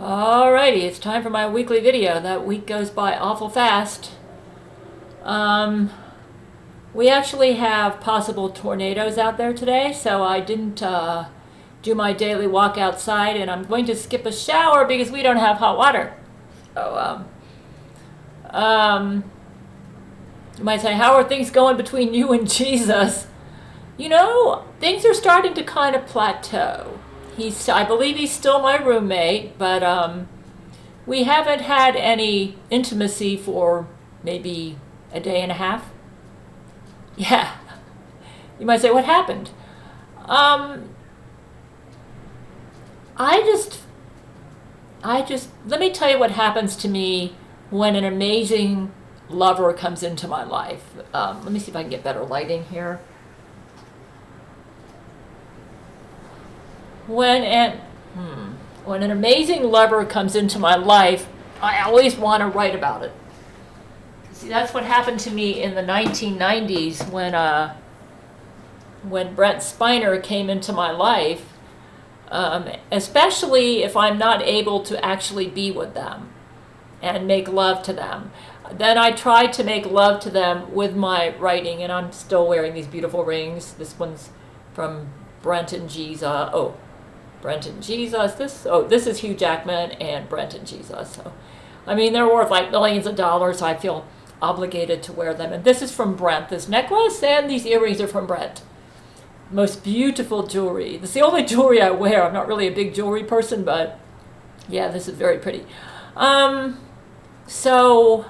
Alrighty, it's time for my weekly video. That week goes by awful fast. We actually have possible tornadoes out there today, so I didn't do my daily walk outside, and I'm going to skip a shower because we don't have hot water. So, you might say, how are things going between you and Jesus? You know, things are starting to kind of plateau. I believe he's still my roommate, but we haven't had any intimacy for maybe a day and a half. Yeah. You might say, what happened? I just, let me tell you what happens to me when an amazing lover comes into my life. Let me see if I can get better lighting here. When an amazing lover comes into my life, I always want to write about it. See, that's what happened to me in the 1990s when Brent Spiner came into my life, especially if I'm not able to actually be with them and make love to them. Then I tried to make love to them with my writing, and I'm still wearing these beautiful rings. This one's from Brent and Jesus. Brent and Jesus. This is Hugh Jackman and Brent and Jesus. So, I mean, they're worth like millions of dollars. So I feel obligated to wear them. And this is from Brent. This necklace and these earrings are from Brent. Most beautiful jewelry. This is the only jewelry I wear. I'm not really a big jewelry person, but yeah, this is very pretty. See,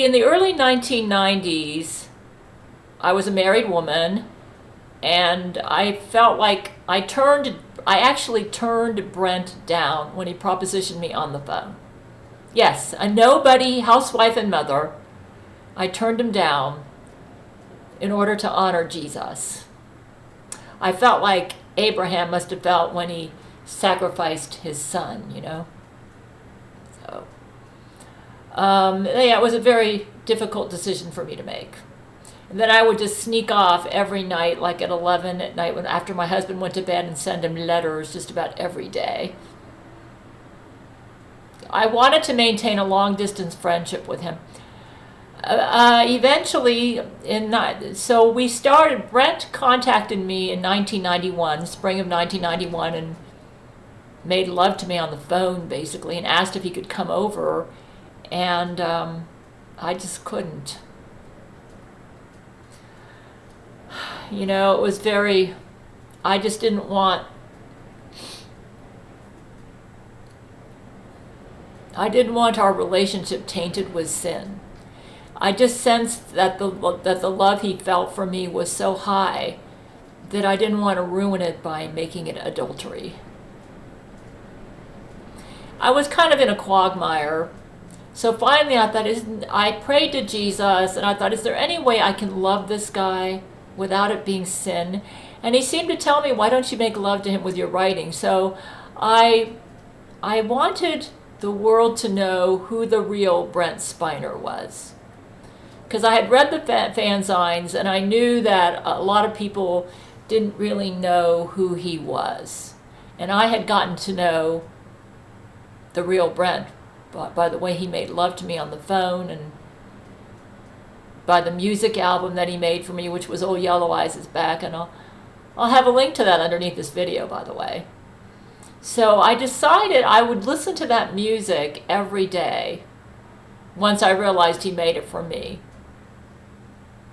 in the early 1990s, I was a married woman, and I felt like I actually turned Brent down when he propositioned me on the phone. Yes, a nobody, housewife and mother. I turned him down in order to honor Jesus. I felt like Abraham must have felt when he sacrificed his son, you know. So, yeah, it was a very difficult decision for me to make. And then I would just sneak off every night, like at 11 at night after my husband went to bed, and send him letters just about every day. I wanted to maintain a long-distance friendship with him. Eventually, Brent contacted me in 1991, spring of 1991, and made love to me on the phone, basically, and asked if he could come over, and I just couldn't. You know, it was I just didn't want, our relationship tainted with sin. I just sensed that the love he felt for me was so high that I didn't want to ruin it by making it adultery. I was kind of in a quagmire. So finally I prayed to Jesus, and I thought, is there any way I can love this guy without it being sin? And he seemed to tell me, why don't you make love to him with your writing? So I wanted the world to know who the real Brent Spiner was. Because I had read the fanzines, and I knew that a lot of people didn't really know who he was. And I had gotten to know the real Brent by the way he made love to me on the phone, and by the music album that he made for me, which was Oh Yellow Eyes Is Back, and I'll have a link to that underneath this video, by the way. So I decided I would listen to that music every day once I realized he made it for me.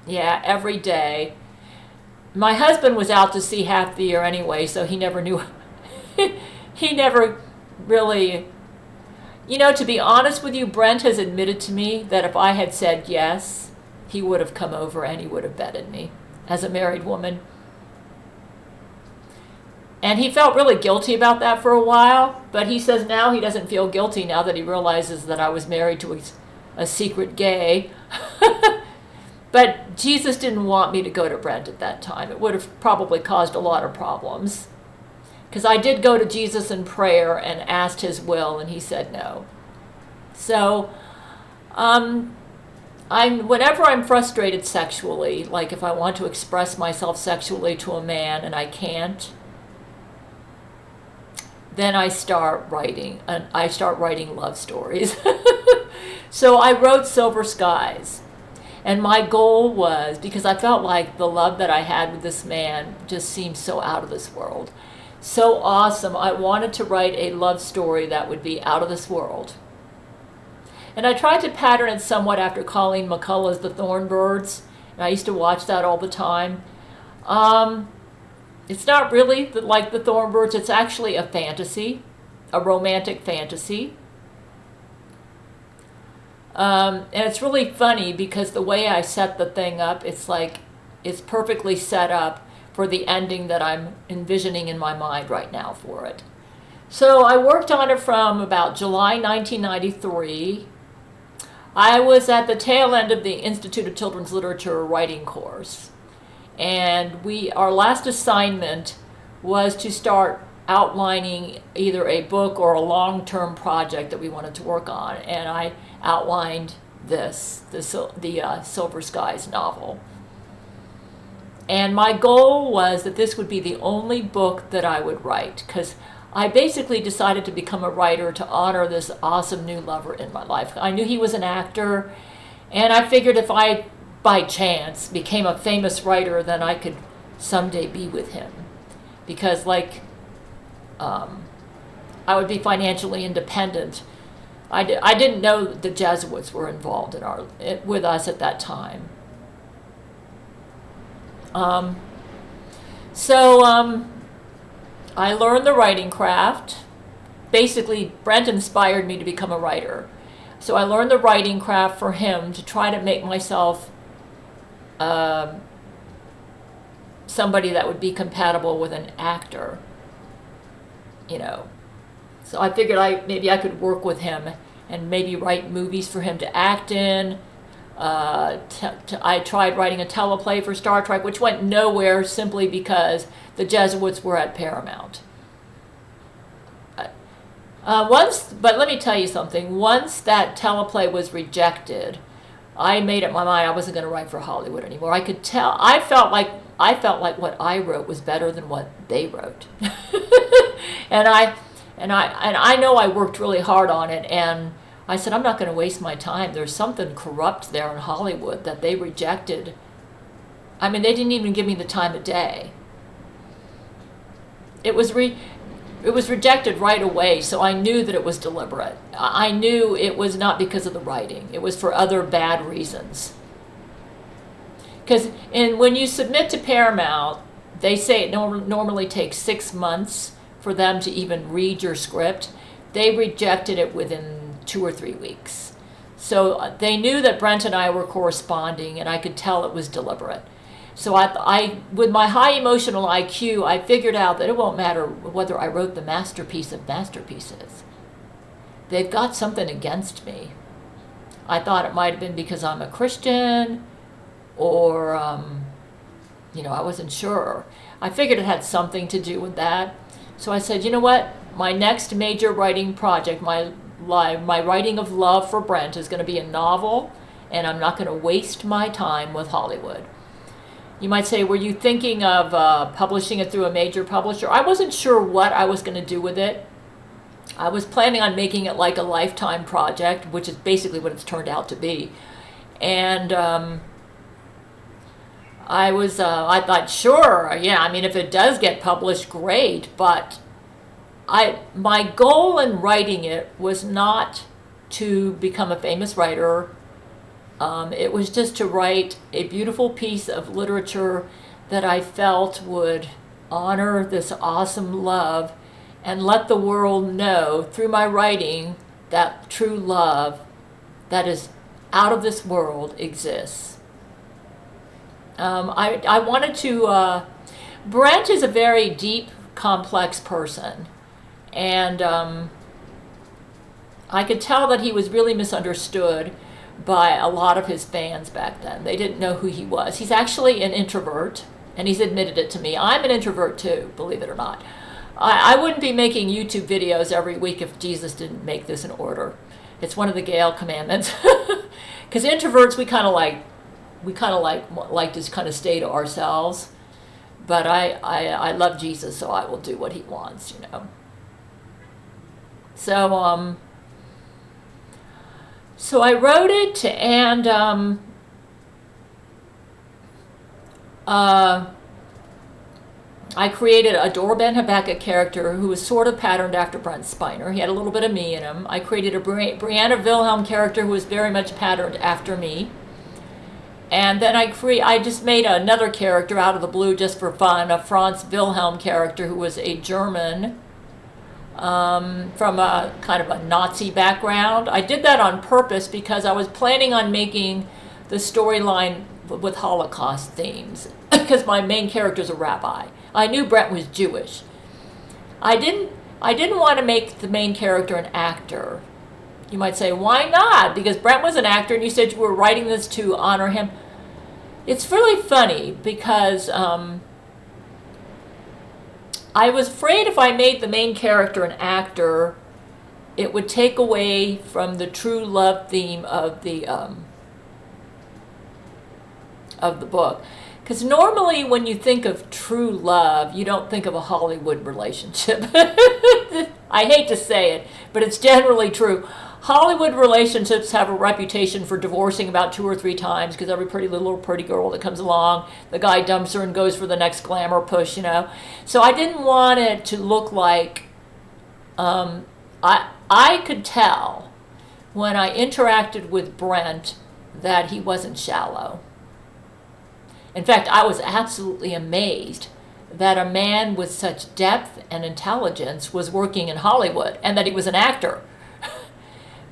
Yeah, every day. My husband was out to sea half the year anyway, so he never knew. He never really... You know, to be honest with you, Brent has admitted to me that if I had said yes, he would have come over and he would have bedded me as a married woman. And he felt really guilty about that for a while, but he says now he doesn't feel guilty now that he realizes that I was married to a secret gay. But Jesus didn't want me to go to Brent at that time. It would have probably caused a lot of problems. Because I did go to Jesus in prayer and asked his will, and he said no. So whenever I'm frustrated sexually, like if I want to express myself sexually to a man and I can't, then I start writing, and I start writing love stories. So I wrote Silver Skies. And my goal was, because I felt like the love that I had with this man just seemed so out of this world. So awesome. I wanted to write a love story that would be out of this world. And I tried to pattern it somewhat after Colleen McCullough's The Thornbirds. And I used to watch that all the time. It's not really like The Thornbirds. It's actually a fantasy, a romantic fantasy. And it's really funny because the way I set the thing up, it's perfectly set up for the ending that I'm envisioning in my mind right now for it. So I worked on it from about July 1993. I was at the tail end of the Institute of Children's Literature writing course. And our last assignment was to start outlining either a book or a long-term project that we wanted to work on. And I outlined the Silver Skies novel. And my goal was that this would be the only book that I would write, because I basically decided to become a writer to honor this awesome new lover in my life. I knew he was an actor, and I figured if I, by chance, became a famous writer, then I could someday be with him. Because, I would be financially independent. I didn't know the Jesuits were involved with us at that time. I learned the writing craft. Basically, Brent inspired me to become a writer. So I learned the writing craft for him to try to make myself somebody that would be compatible with an actor. So I figured maybe I could work with him and maybe write movies for him to act in. I tried writing a teleplay for Star Trek, which went nowhere simply because the Jesuits were at Paramount. But let me tell you something. Once that teleplay was rejected, I made up my mind I wasn't going to write for Hollywood anymore. I could tell. I felt like what I wrote was better than what they wrote, and I know I worked really hard on it. And I said, I'm not going to waste my time. There's something corrupt there in Hollywood that they rejected. I mean, they didn't even give me the time of day. It was rejected right away, so I knew that it was deliberate. I knew it was not because of the writing. It was for other bad reasons. Because when you submit to Paramount, they say it normally takes 6 months for them to even read your script. They rejected it within 2 or 3 weeks. So they knew that Brent and I were corresponding, and I could tell it was deliberate. So I with my high emotional IQ, I figured out that it won't matter whether I wrote the masterpiece of masterpieces. They've got something against me. I thought it might have been because I'm a Christian, or, I wasn't sure. I figured it had something to do with that. So I said, you know what? My next major writing project, my writing of love for Brent is going to be a novel, and I'm not going to waste my time with Hollywood. You might say, were you thinking of publishing it through a major publisher? I wasn't sure what I was going to do with it. I was planning on making it like a lifetime project, which is basically what it's turned out to be. And I thought, sure, yeah, I mean, if it does get published, great, but my goal in writing it was not to become a famous writer. It was just to write a beautiful piece of literature that I felt would honor this awesome love and let the world know through my writing that true love that is out of this world exists. I wanted to, Brent is a very deep, complex person. And I could tell that he was really misunderstood by a lot of his fans back then. They didn't know who he was. He's actually an introvert, and he's admitted it to me. I'm an introvert too, believe it or not. I wouldn't be making YouTube videos every week if Jesus didn't make this in order. It's one of the Gail commandments. because introverts we like to kind of stay to ourselves. But I love Jesus, so I will do what he wants, you know. So I wrote it, and I created a Dora Ben Habakkuk character who was sort of patterned after Brent Spiner. He had a little bit of me in him. I created a Brianna Wilhelm character who was very much patterned after me. And then I just made another character out of the blue just for fun, a Franz Wilhelm character who was a German from a kind of a Nazi background. I did that on purpose because I was planning on making the storyline with Holocaust themes because my main character is a rabbi. I knew Brent was Jewish. I didn't want to make the main character an actor. You might say, why not? Because Brent was an actor and you said you were writing this to honor him. It's really funny because I was afraid if I made the main character an actor, it would take away from the true love theme of the book. Because normally when you think of true love, you don't think of a Hollywood relationship. I hate to say it, but it's generally true. Hollywood relationships have a reputation for divorcing about 2 or 3 times because every pretty girl that comes along, the guy dumps her and goes for the next glamour push, you know. So I didn't want it to look like, I could tell when I interacted with Brent that he wasn't shallow. In fact, I was absolutely amazed that a man with such depth and intelligence was working in Hollywood and that he was an actor.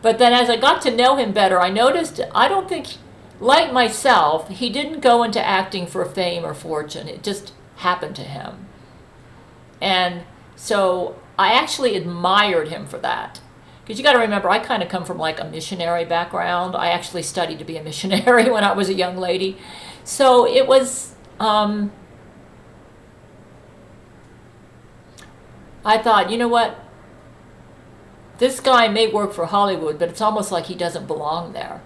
But then as I got to know him better, I noticed, I don't think, like myself, he didn't go into acting for fame or fortune. It just happened to him. And so I actually admired him for that. Because you got to remember, I kind of come from like a missionary background. I actually studied to be a missionary when I was a young lady. So it was, I thought, you know what? This guy may work for Hollywood, but it's almost like he doesn't belong there.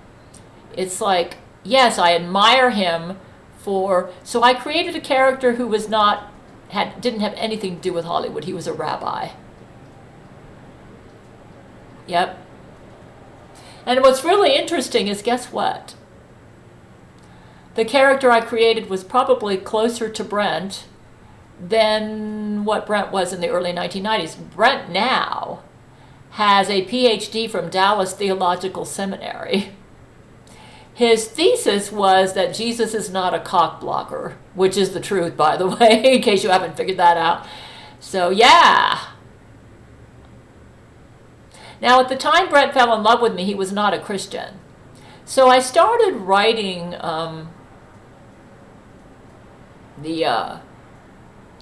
It's like, yes, I admire him so I created a character who didn't have anything to do with Hollywood. He was a rabbi. Yep. And what's really interesting is, guess what? The character I created was probably closer to Brent than what Brent was in the early 1990s. Brent now has a PhD from Dallas Theological Seminary. His thesis was that Jesus is not a cock blocker, which is the truth, by the way, in case you haven't figured that out. So, yeah. Now, at the time Brent fell in love with me, he was not a Christian. So I started writing the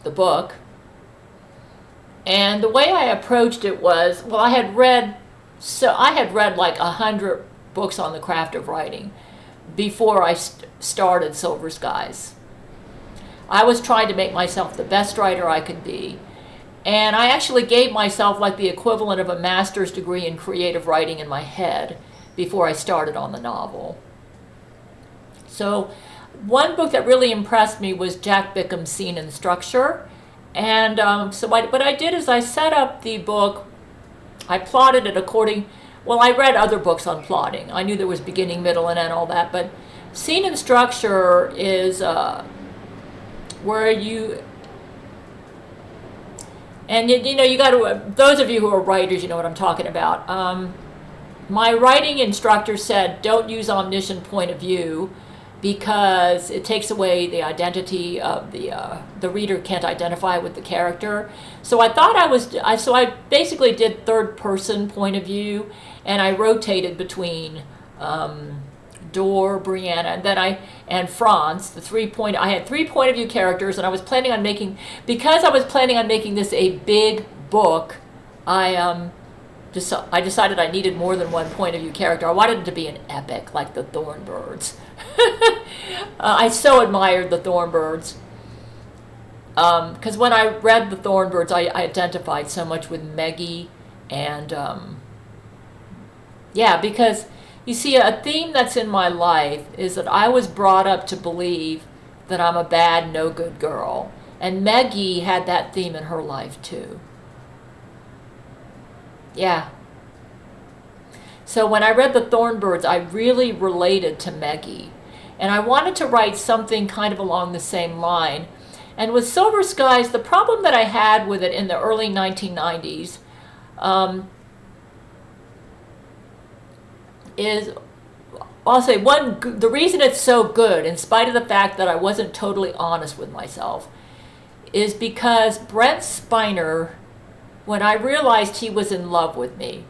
book. And the way I approached it was, well, I had read like 100 books on the craft of writing before I started Silver Skies. I was trying to make myself the best writer I could be. And I actually gave myself like the equivalent of a master's degree in creative writing in my head before I started on the novel. So one book that really impressed me was Jack Bickham's Scene and Structure. And what I did is I set up the book, I plotted it I read other books on plotting. I knew there was beginning, middle, and end, all that, but Scene and Structure is where you, and you got to, those of you who are writers, you know what I'm talking about. My writing instructor said, don't use omniscient point of view, because it takes away the identity of the reader can't identify with the character. So I basically did third person point of view, and I rotated between Dor, Brianna, and Franz. I had 3 point of view characters, and I was planning on making this a big book. I decided I needed more than one point of view character. I wanted it to be an epic, like the Thornbirds. I so admired the Thornbirds because when I read the Thornbirds, I identified so much with Meggie, and because You see, a theme that's in my life is that I was brought up to believe that I'm a bad, no good girl. And Maggie had that theme in her life too. Yeah. So when I read The Thornbirds, I really related to Maggie. And I wanted to write something kind of along the same line. And with Silver Skies, the problem that I had with it in the early 1990s is, I'll say the reason it's so good, in spite of the fact that I wasn't totally honest with myself, is because Brent Spiner, when I realized he was in love with me,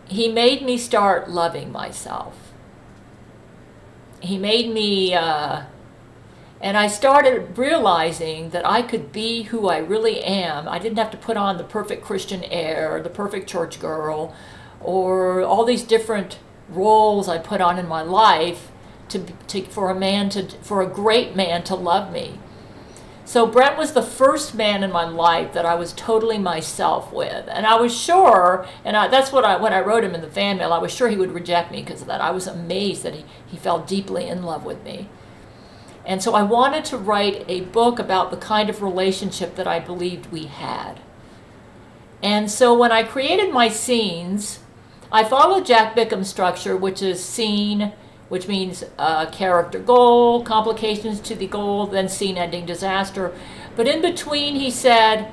he made me start loving myself. He made me, and I started realizing that I could be who I really am. I didn't have to put on the perfect Christian air, the perfect church girl, or all these different roles I put on in my life for a great man to love me. So Brent was the first man in my life that I was totally myself with. And I was sure, and that's what when I wrote him in the fan mail, I was sure he would reject me because of that. I was amazed that he fell deeply in love with me. And so I wanted to write a book about the kind of relationship that I believed we had. And so when I created my scenes, I followed Jack Bickham's structure, which is scene, which means character goal, complications to the goal, then scene ending disaster. But in between, he said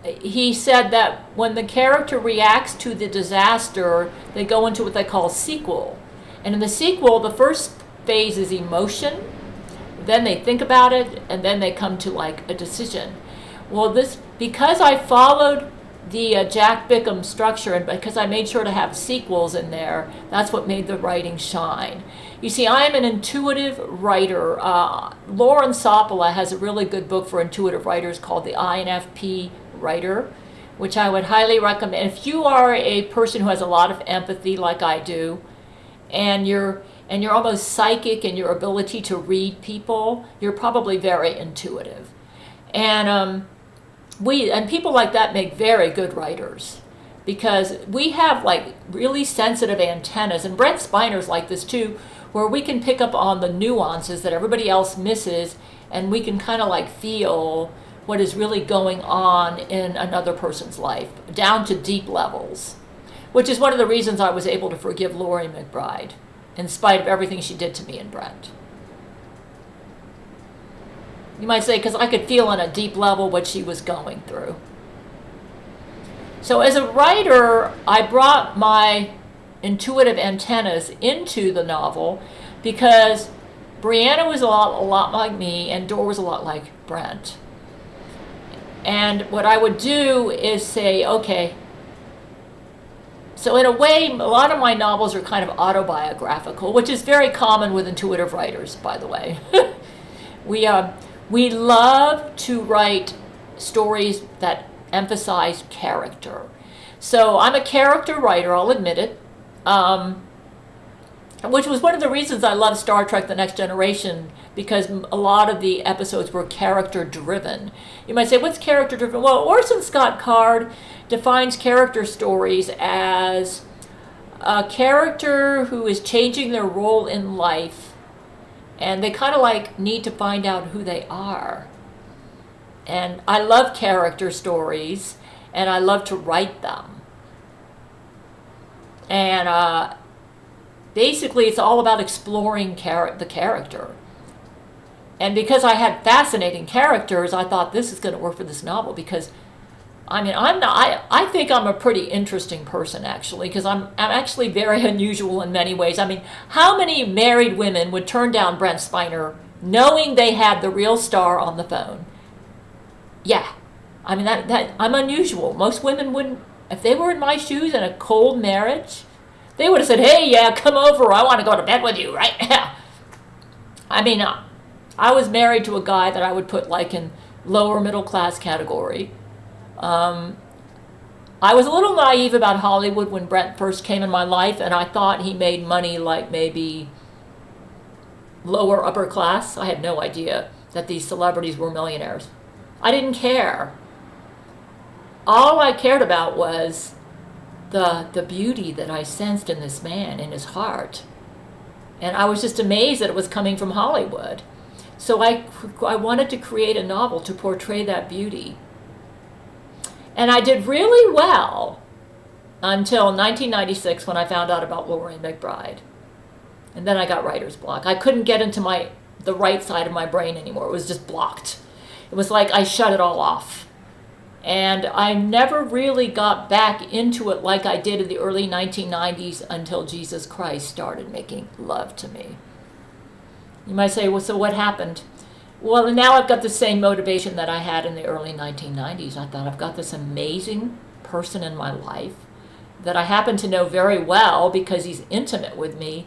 that when the character reacts to the disaster, they go into what they call sequel. And in the sequel, the first phase is emotion, then they think about it, and then they come to like a decision. Well, because I followed the Jack Bickham structure, and because I made sure to have sequels in there, that's what made the writing shine. You see, I am an intuitive writer. Lauren Sopola has a really good book for intuitive writers called The INFP Writer, which I would highly recommend. If you are a person who has a lot of empathy like I do, and you're almost psychic in your ability to read people, you're probably very intuitive. And people like that make very good writers, because we have like really sensitive antennas, and Brent Spiner's like this too, where we can pick up on the nuances that everybody else misses, and we can kind of like feel what is really going on in another person's life, down to deep levels, which is one of the reasons I was able to forgive Laurie McBride, in spite of everything she did to me and Brent. You might say, because I could feel on a deep level what she was going through. So as a writer, I brought my intuitive antennas into the novel because Brianna was a lot like me, and Dor was a lot like Brent. And what I would do is say, okay, so in a way, a lot of my novels are kind of autobiographical, which is very common with intuitive writers, by the way. We love to write stories that emphasize character. So I'm a character writer, I'll admit it, which was one of the reasons I love Star Trek: The Next Generation, because a lot of the episodes were character-driven. You might say, what's character-driven? Well, Orson Scott Card defines character stories as a character who is changing their role in life, and they kind of like need to find out who they are. And I love character stories, and I love to write them. And basically, it's all about exploring the character. And because I had fascinating characters, I thought this is going to work for this novel, because I mean, I think I'm a pretty interesting person, actually, because I'm actually very unusual in many ways. I mean, how many married women would turn down Brent Spiner knowing they had the real star on the phone? Yeah. I mean, that I'm unusual. Most women wouldn't, if they were in my shoes in a cold marriage, they would have said, hey, yeah, come over. I want to go to bed with you right now. I mean, I was married to a guy that I would put like in lower middle class category. I was a little naive about Hollywood when Brent first came in my life, and I thought he made money like maybe lower upper class. I had no idea that these celebrities were millionaires. I didn't care. All I cared about was the beauty that I sensed in this man, in his heart. And I was just amazed that it was coming from Hollywood. So I wanted to create a novel to portray that beauty. And I did really well until 1996 when I found out about Laurie McBride. And then I got writer's block. I couldn't get into the right side of my brain anymore. It was just blocked. It was like I shut it all off. And I never really got back into it like I did in the early 1990s until Jesus Christ started making love to me. You might say, well, so what happened? Well, now I've got the same motivation that I had in the early 1990s. I thought, I've got this amazing person in my life that I happen to know very well because he's intimate with me.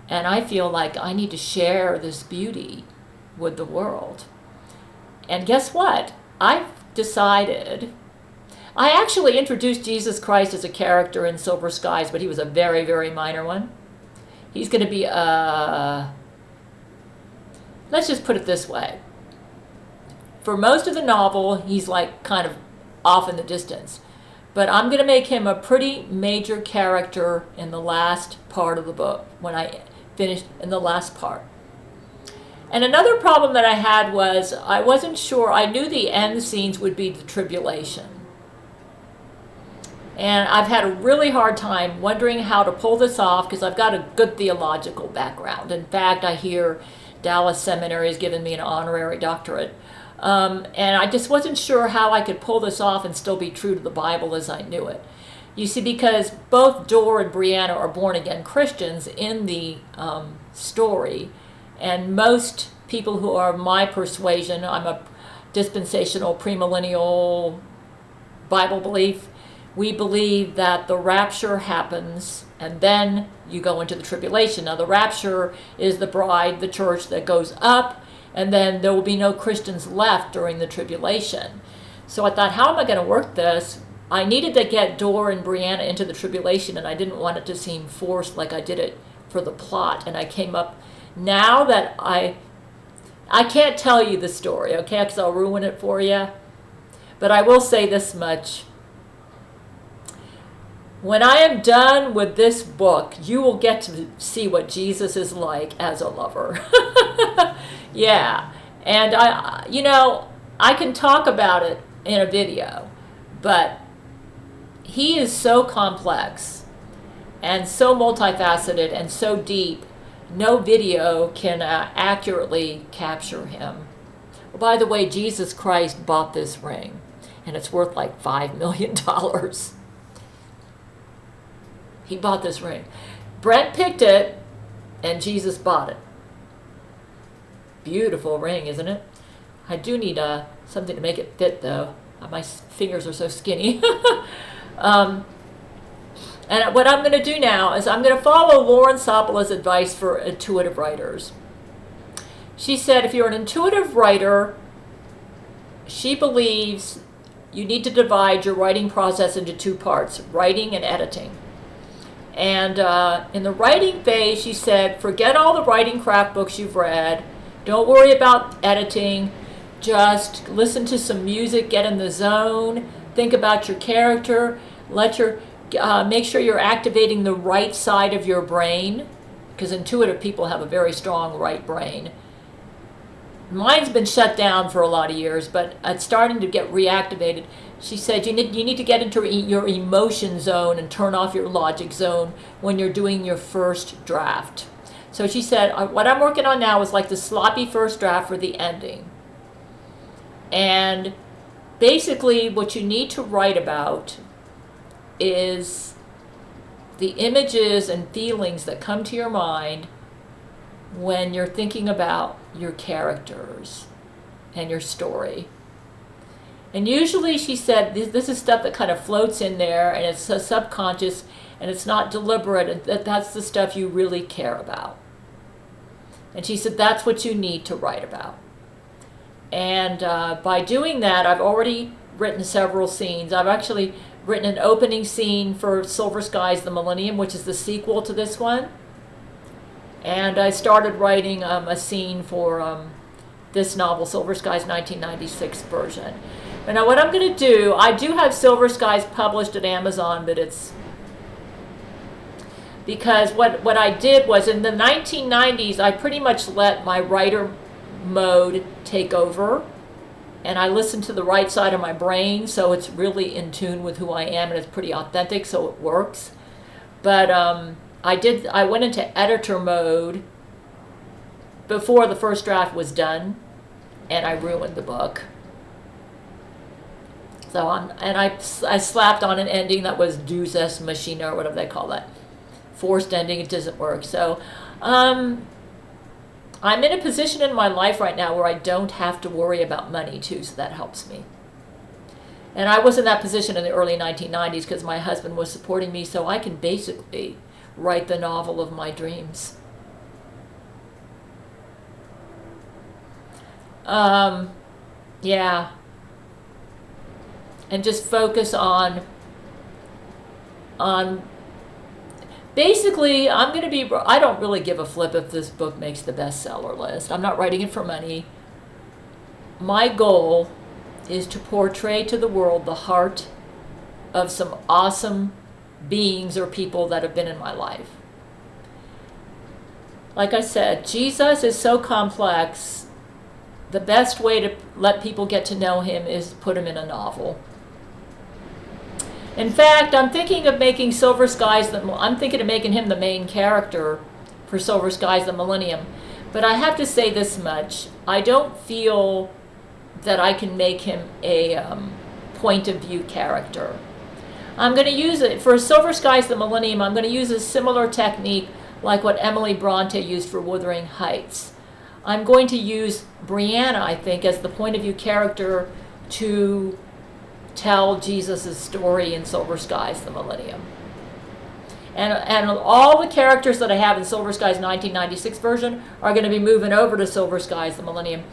And I feel like I need to share this beauty with the world. And guess what? I've decided. I actually introduced Jesus Christ as a character in Silver Skies, but he was a very, very minor one. He's going to be let's just put it this way. For most of the novel, he's like kind of off in the distance. But I'm going to make him a pretty major character in the last part of the book, when I finished in the last part. And another problem that I had was I wasn't sure. I knew the end scenes would be the tribulation. And I've had a really hard time wondering how to pull this off because I've got a good theological background. In fact, I hear Dallas Seminary has given me an honorary doctorate. And I just wasn't sure how I could pull this off and still be true to the Bible as I knew it. You see, because both Dor and Brianna are born-again Christians in the story, and most people who are my persuasion, I'm a dispensational premillennial Bible belief, we believe that the rapture happens and then you go into the tribulation. Now the rapture is the bride, the church that goes up, and then there will be no Christians left during the tribulation. So I thought, how am I going to work this? I needed to get Dor and Brianna into the tribulation, and I didn't want it to seem forced like I did it for the plot. And I came up, now that I can't tell you the story, okay, because I'll ruin it for you. But I will say this much. When I am done with this book, you will get to see what Jesus is like as a lover. Yeah. And I can talk about it in a video, but he is so complex and so multifaceted and so deep, no video can accurately capture him. Well, by the way, Jesus Christ bought this ring, and it's worth like $5 million. He bought this ring. Brent picked it, and Jesus bought it. Beautiful ring, isn't it? I do need something to make it fit, though. My fingers are so skinny. And what I'm going to do now is I'm going to follow Lauren Soppola's advice for intuitive writers. She said if you're an intuitive writer, she believes you need to divide your writing process into two parts, writing and editing. And in the writing phase, she said, forget all the writing craft books you've read. Don't worry about editing. Just listen to some music, get in the zone, think about your character, make sure you're activating the right side of your brain, because intuitive people have a very strong right brain. Mine's been shut down for a lot of years, but it's starting to get reactivated. She said you need to get into your emotion zone and turn off your logic zone when you're doing your first draft. So she said, what I'm working on now is like the sloppy first draft for the ending. And basically what you need to write about is the images and feelings that come to your mind when you're thinking about your characters and your story. And usually, she said, this is stuff that kind of floats in there, and it's subconscious, and it's not deliberate, and that's the stuff you really care about. And she said, that's what you need to write about. And by doing that, I've already written several scenes. I've actually written an opening scene for Silver Skies, the Millennium, which is the sequel to this one. And I started writing a scene for this novel, Silver Skies 1996 version. And now what I'm going to do, I do have Silver Skies published at Amazon, but it's because what I did was in the 1990s, I pretty much let my writer mode take over, and I listened to the right side of my brain, so it's really in tune with who I am, and it's pretty authentic, so it works. But I went into editor mode before the first draft was done, and I ruined the book. So I slapped on an ending that was Deus Ex Machina, or whatever they call that. Forced ending, it doesn't work. So I'm in a position in my life right now where I don't have to worry about money too, so that helps me. And I was in that position in the early 1990s because my husband was supporting me, so I can basically write the novel of my dreams. Yeah. And just focus on basically, I don't really give a flip if this book makes the bestseller list. I'm not writing it for money. My goal is to portray to the world the heart of some awesome beings or people that have been in my life. Like I said, Jesus is so complex. The best way to let people get to know him is to put him in a novel. In fact, I'm thinking of making Silver Skies, I'm thinking of making him the main character for Silver Skies the Millennium. But I have to say this much. I don't feel that I can make him a point of view character. I'm going to use it, for Silver Skies the Millennium, I'm going to use a similar technique like what Emily Bronte used for Wuthering Heights. I'm going to use Brianna, I think, as the point of view character to tell Jesus' story in Silver Skies the Millennium. And all the characters that I have in Silver Skies 1996 version are going to be moving over to Silver Skies the Millennium.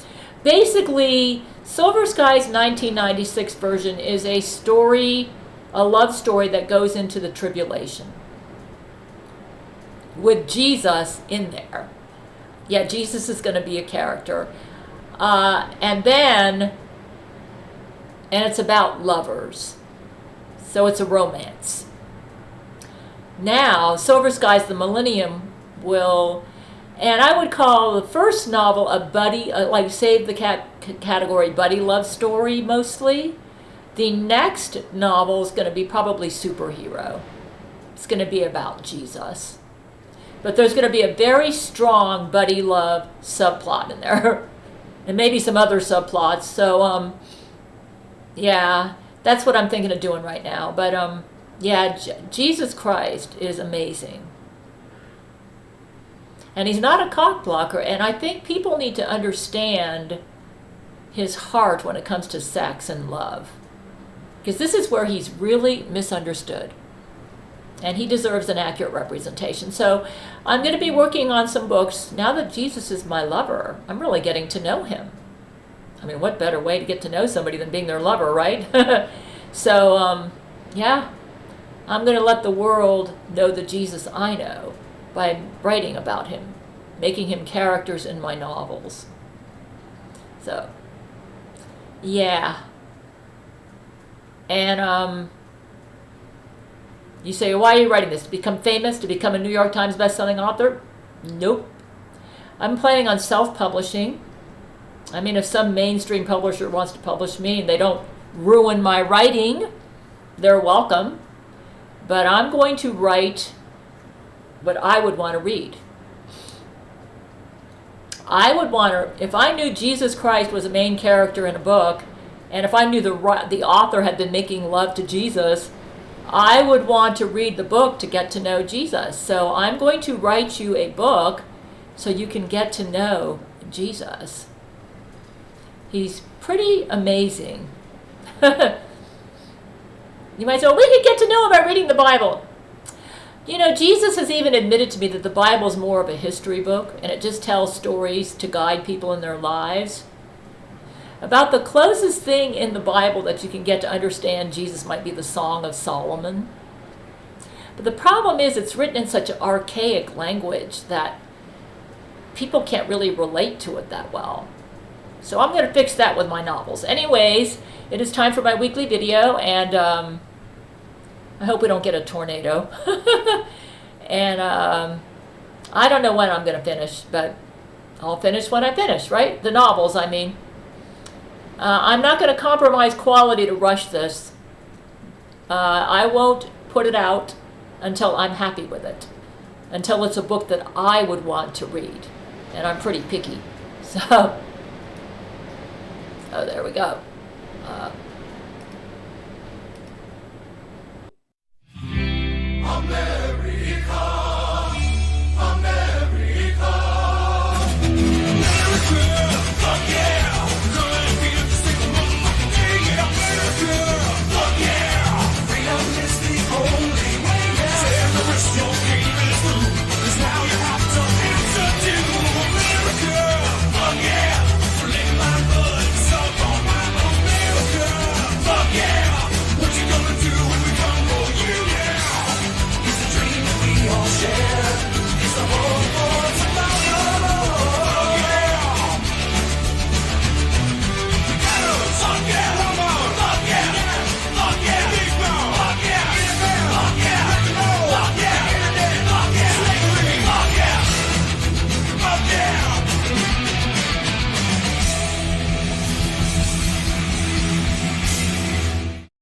Basically, Silver Skies 1996 version is a story, a love story that goes into the tribulation with Jesus in there. Yeah, Jesus is going to be a character. And it's about lovers. So it's a romance. Now, Silver Skies the Millennium will, and I would call the first novel a buddy, like save the cat category buddy love story mostly. The next novel is going to be probably superhero. It's going to be about Jesus. But there's going to be a very strong buddy love subplot in there. And maybe some other subplots. So, yeah, that's what I'm thinking of doing right now. But, yeah, Jesus Christ is amazing. And he's not a cock blocker. And I think people need to understand his heart when it comes to sex and love. Because this is where he's really misunderstood. And he deserves an accurate representation. So I'm going to be working on some books. Now that Jesus is my lover, I'm really getting to know him. I mean, what better way to get to know somebody than being their lover, right? So, yeah, I'm going to let the world know the Jesus I know by writing about him, making him characters in my novels. So, yeah. And, you say, why are you writing this? To become famous? To become a New York Times bestselling author? Nope. I'm planning on self-publishing. I mean, if some mainstream publisher wants to publish me and they don't ruin my writing, they're welcome. But I'm going to write what I would want to read. I would want to, if I knew Jesus Christ was a main character in a book, and if I knew the author had been making love to Jesus, I would want to read the book to get to know Jesus. So I'm going to write you a book so you can get to know Jesus. He's pretty amazing. You might say, well, we could get to know him by reading the Bible. You know, Jesus has even admitted to me that the Bible is more of a history book, and it just tells stories to guide people in their lives. About the closest thing in the Bible that you can get to understand Jesus might be the Song of Solomon. But the problem is it's written in such an archaic language that people can't really relate to it that well. So I'm going to fix that with my novels. Anyways, it is time for my weekly video, and I hope we don't get a tornado. And I don't know when I'm going to finish, but I'll finish when I finish, right? The novels, I mean. I'm not going to compromise quality to rush this. I won't put it out until I'm happy with it, until it's a book that I would want to read. And I'm pretty picky. So there we go. Amen.